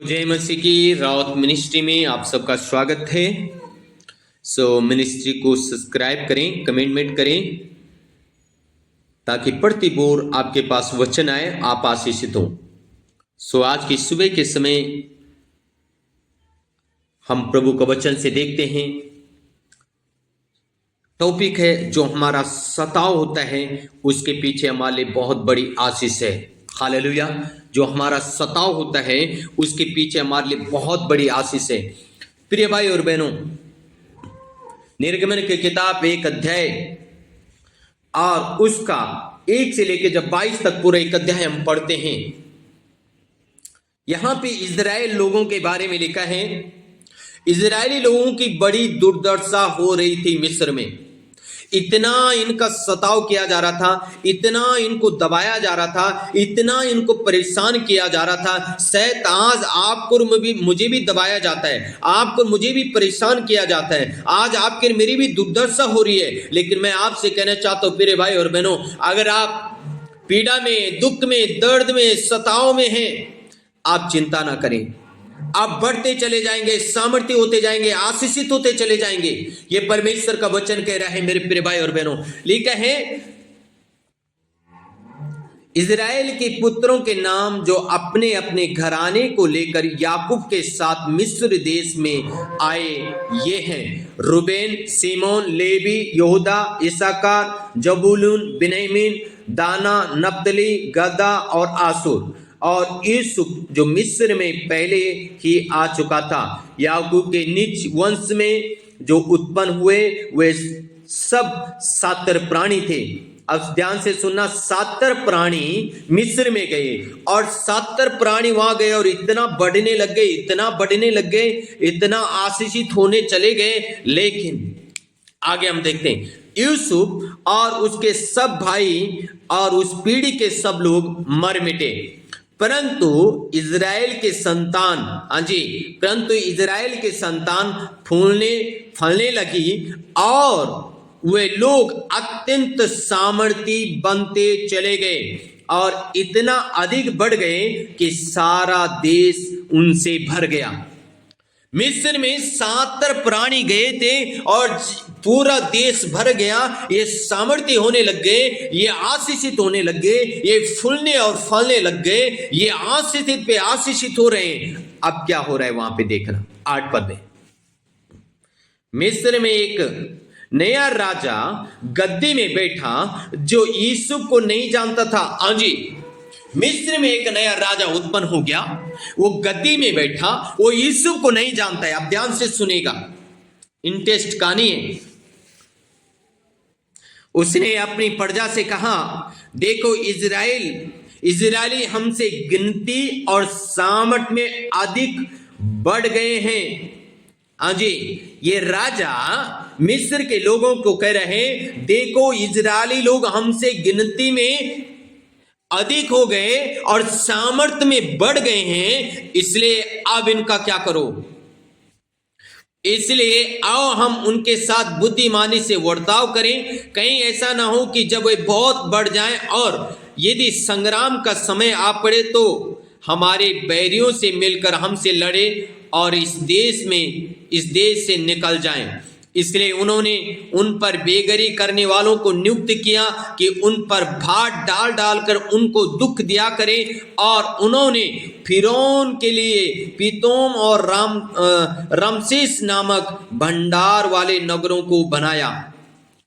जय मसीह की रावत मिनिस्ट्री में आप सबका स्वागत है। मिनिस्ट्री को सब्सक्राइब करें, कमेंटमेंट करें ताकि पढ़ती बोर आपके पास वचन आए, आप आशीषित हो। आज की सुबह के समय हम प्रभु का वचन से देखते हैं। टॉपिक है जो हमारा सताव होता है उसके पीछे हमारे लिए बहुत बड़ी आशीष है। हालेलुया। जो हमारा सताव होता है उसके पीछे हमारे लिए बहुत बड़ी आशीष है। प्रिय भाई और बहनों, निर्गमन की किताब 1 अध्याय और उसका 1 से लेकर जब 22 तक पूरा 1 अध्याय हम पढ़ते हैं, यहां पे इजराइल लोगों के बारे में लिखा है। इजरायली लोगों की बड़ी दुर्दशा हो रही थी मिस्र में। इतना इनका सताव किया जा रहा था, इतना इनको दबाया जा रहा था, इतना इनको परेशान किया जा रहा था। शायद आज आपको मुझे भी दबाया जाता है, आपको मुझे भी परेशान किया जाता है। आज आपके मेरी भी दुर्दशा हो रही है। लेकिन मैं आपसे कहना चाहता हूं प्रिय भाई और बहनों, अगर आप पीड़ा में, दुख में, दर्द में, सताव में हैं, आप चिंता ना करें। आप बढ़ते चले जाएंगे, सामर्थ्य होते जाएंगे, आशीषित होते चले जाएंगे। ये परमेश्वर का वचन कह रहा है मेरे प्रिय भाई और बहनों। लिखा है इजराइल के पुत्रों के नाम जो अपने अपने घराने को लेकर याकूब के साथ मिस्र देश में आए, ये हैं रूबेन, सिमोन, लेवी, यहूदा, इसाकार, जबूलून, बिन्यामीन, दाना, नप्तली, गदा और आसूर। और यूसुफ जो मिस्र में पहले ही आ चुका था। याकूब के निज वंश में जो उत्पन्न हुए वे सब 70 प्राणी थे। अब ध्यान से सुनना, 70 प्राणी मिस्र में गए और 70 प्राणी वहां गए और इतना बढ़ने लग गए, इतना बढ़ने लग गए, इतना आशीषित होने चले गए। लेकिन आगे हम देखते हैं, यूसुफ और उसके सब भाई और उस पीढ़ी के सब लोग मर मिटे, परंतु इजराइल के संतान, परंतु इजराइल के संतान फलने लगी और वे लोग अत्यंत सामर्थी बनते चले गए और इतना अधिक बढ़ गए कि सारा देश उनसे भर गया। मिस्र में 70 प्राणी गए थे और पूरा देश भर गया। ये सामर्थ्य होने लग गए, ये आशीषित होने लग गए, ये फूलने और फलने लग गए, ये आशीषित पे आशीषित हो रहे हैं। अब क्या हो रहा है वहां पे देखना, 8 पद में। मिस्र में एक नया राजा गद्दी में बैठा जो यूसुफ को नहीं जानता था। मिस्र में एक नया राजा उत्पन्न हो गया, वो गद्दी में बैठा, वो यूसुफ को नहीं जानता है। अब ध्यान से सुनेगा, इंटरेस्ट कहानी है। उसने अपनी प्रजा से कहा, देखो इजरायली हमसे गिनती और सामर्थ में अधिक बढ़ गए हैं। ये राजा मिस्र के लोगों को कह रहे हैं, देखो इजरायली लोग हमसे गिनती में अधिक हो गए और सामर्थ्य में बढ़ गए हैं, इसलिए अब इनका क्या करो। इसलिए आओ हम उनके साथ बुद्धिमानी से वर्ताव करें, कहीं ऐसा ना हो कि जब वे बहुत बढ़ जाएं और यदि संग्राम का समय आ पड़े तो हमारे बैरियों से मिलकर हमसे लड़े और इस देश से निकल जाएं। इसलिए उन्होंने उन पर बेगरी करने वालों को नियुक्त किया कि उन पर भार डाल डालकर उनको दुख दिया करें। और उन्होंने फिरौन के लिए पितोम और रमसेस नामक भंडार वाले नगरों को बनाया।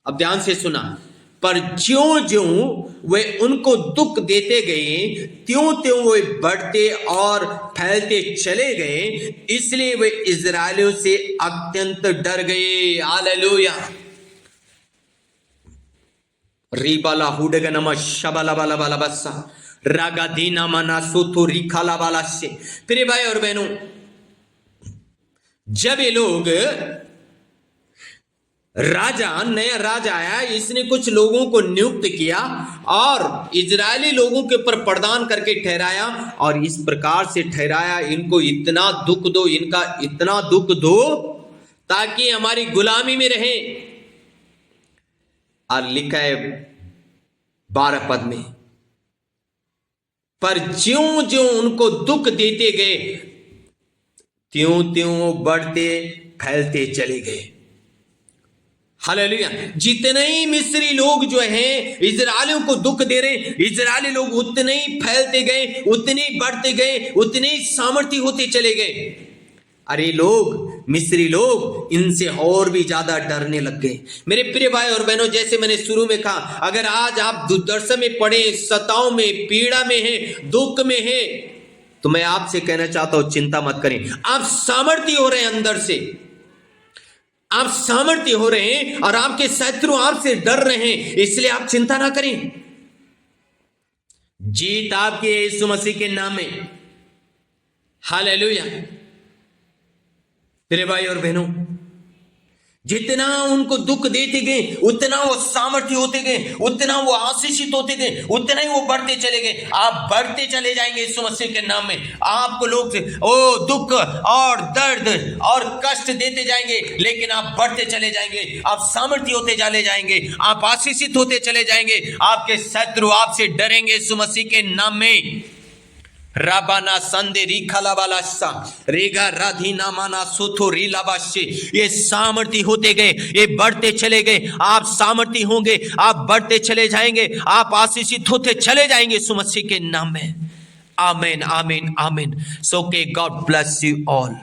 अब ध्यान से सुना, पर ज्यों ज्यों वे उनको दुख देते गए त्यों त्यों वे बढ़ते और फैलते चले गए, इसलिए वे इजरायलियों से अत्यंत डर गए। हालेलुया। रीबाला हुडग नम शबला बाला बाला बस्सा रागा दीना मना सुतु रिखाला बाला से। प्रिय भाई और बहनों, जब ये लोग नया राजा आया, इसने कुछ लोगों को नियुक्त किया और इजरायली लोगों के ऊपर प्रदान करके ठहराया और इस प्रकार से ठहराया, इनको इतना दुख दो, इनका इतना दुख दो ताकि हमारी गुलामी में रहे। और लिखा है 12 पद में, पर ज्यों ज्यों उनको दुख देते गए त्यों त्यों वो बढ़ते फैलते चले गए। हालेलुया। जितने ही मिस्री लोग जो हैं इजरायलियों को दुख दे रहे, इजरायली लोग उतने ही फैलते गए, उतने ही बढ़ते गए, उतने ही सामर्थ्य होते चले गए। अरे लोग, मिस्री लोग इनसे और भी ज्यादा डरने लग गए। मेरे प्रिय भाई और बहनों, जैसे मैंने शुरू में कहा, अगर आज आप दुर्दशा में पड़े, सताव में, पीड़ा में हैं, दुख में हैं, तो मैं आपसे कहना चाहता हूं, चिंता मत करें। आप सामर्थ्य हो रहे हैं अंदर से, आप सामर्थ्य हो रहे हैं और आपके शत्रु आपसे डर रहे हैं, इसलिए आप चिंता ना करें। जीत आपकी है यीशु मसीह के नाम में। हालेलुया। मेरे भाई और बहनों, जितना उनको दुख देते गए उतना वो सामर्थ्य होते गए, उतना वो आशीषित होते गए, उतना ही वो बढ़ते चले गए। आप बढ़ते चले जाएंगे यीशु मसीह के नाम में। आपको लोग दुख और दर्द और कष्ट देते जाएंगे, लेकिन आप बढ़ते चले जाएंगे, आप सामर्थ्य होते चले जाएंगे, आप आशीषित होते चले जाएंगे। आपके शत्रु आपसे डरेंगे यीशु मसीह के नाम में। राबाना संदे रिखलाबालासा रेगा राधीना माना सुथो रिलाबाशे। ये सामर्थ्य होते गए, ये बढ़ते चले गए। आप सामर्थ्य होंगे, आप बढ़ते चले जाएंगे, आप आशीषित होते चले जाएंगे यीशु मसीह के नाम में। आमीन, आमीन, आमीन। सो के गॉड ब्लेस यू ऑल।